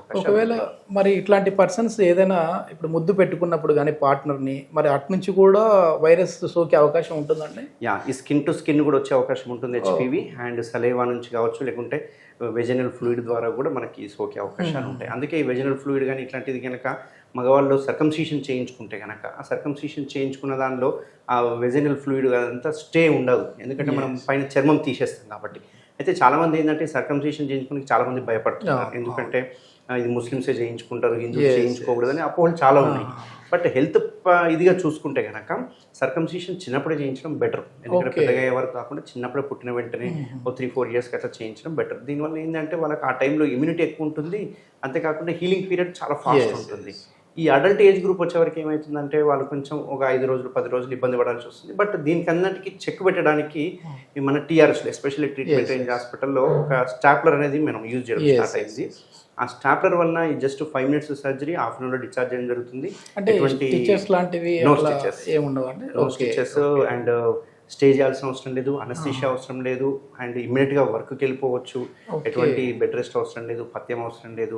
అవకాశాలు ఒకవేళ మరి ఇట్లాంటి పర్సన్స్ ఏదైనా ఇప్పుడు ముద్దు పెట్టుకున్నప్పుడు కానీ పార్ట్నర్ని మరి అటు నుంచి కూడా వైరస్ సోకే అవకాశం ఉంటుందండి. ఈ స్కిన్ టు స్కిన్ కూడా వచ్చే అవకాశం ఉంటుంది హెచ్పివి. అండ్ సలేవా నుంచి కావచ్చు, లేకుంటే వెజనల్ ఫ్లూయిడ్ ద్వారా కూడా మనకి సోకే అవకాశాలు ఉంటాయి. అందుకే ఈ వెజనల్ ఫ్లూయిడ్ కానీ ఇట్లాంటిది కనుక మగవాళ్ళు సర్కంసిషన్ చేయించుకుంటే కనుక ఆ సర్కంసిషన్ చేయించుకున్న దానిలో ఆ వెజనల్ ఫ్లూయిడ్ అదంతా స్టే ఉండదు, ఎందుకంటే మనం పైన చర్మం తీసేస్తాం కాబట్టి. అయితే చాలామంది ఏంటంటే సర్కంసిషన్ చేయించుకుని చాలామంది భయపడుతున్నారు, ఎందుకంటే ఇది ముస్లిమ్సే చేయించుకుంటారు, హిందూస్ చేయించుకోకూడదని అపోహలు చాలా ఉన్నాయి. బట్ హెల్త్ ఇదిగా చూసుకుంటే కనుక సర్కంసిషన్ చిన్నప్పుడే చేయించడం బెటర్, ఎందుకంటే పెద్దగా అయ్యే వరకు కాకుండా చిన్నప్పుడే పుట్టిన వెంటనే 3-4 ఇయర్స్కి అట్లా చేయించడం బెటర్. దీనివల్ల ఏంటంటే వాళ్ళకి ఆ టైంలో ఇమ్యూనిటీ ఎక్కువ ఉంటుంది, అంతేకాకుండా హీలింగ్ పీరియడ్ చాలా ఫాస్ట్ ఉంటుంది. ఈ అడల్ట్ ఏజ్ గ్రూప్ వచ్చేవరకు ఏమవుతుందంటే వాళ్ళు కొంచెం ఒక 5 రోజులు 10 రోజులు ఇబ్బంది పడాల్సి వస్తుంది. బట్ దీనికి అన్నిటికీ చెక్ పెట్టడానికి మన టీఆర్ఎస్లో ఎస్పెషల్లీ ట్రీట్మెంట్ రేంజ్ హాస్పిటల్లో ఒక స్టాప్లర్ అనేది మనం యూజ్ చేయడం స్టార్ట్ అయింది. ఆ స్టాప్లర్ వల్ల just 5 minutes surgery, half an అవర్లో డిశ్చార్జ్ చేయడం జరుగుతుంది. నో స్టిచెస్ అండ్ స్టే చేయాల్సిన అవసరం లేదు, అనస్థీషియా అవసరం లేదు, అండ్ ఇమ్మీడియట్గా వర్క్కి వెళ్ళిపోవచ్చు. ఎటువంటి బెడ్ రెస్ట్ అవసరం లేదు, పథ్యం అవసరం లేదు.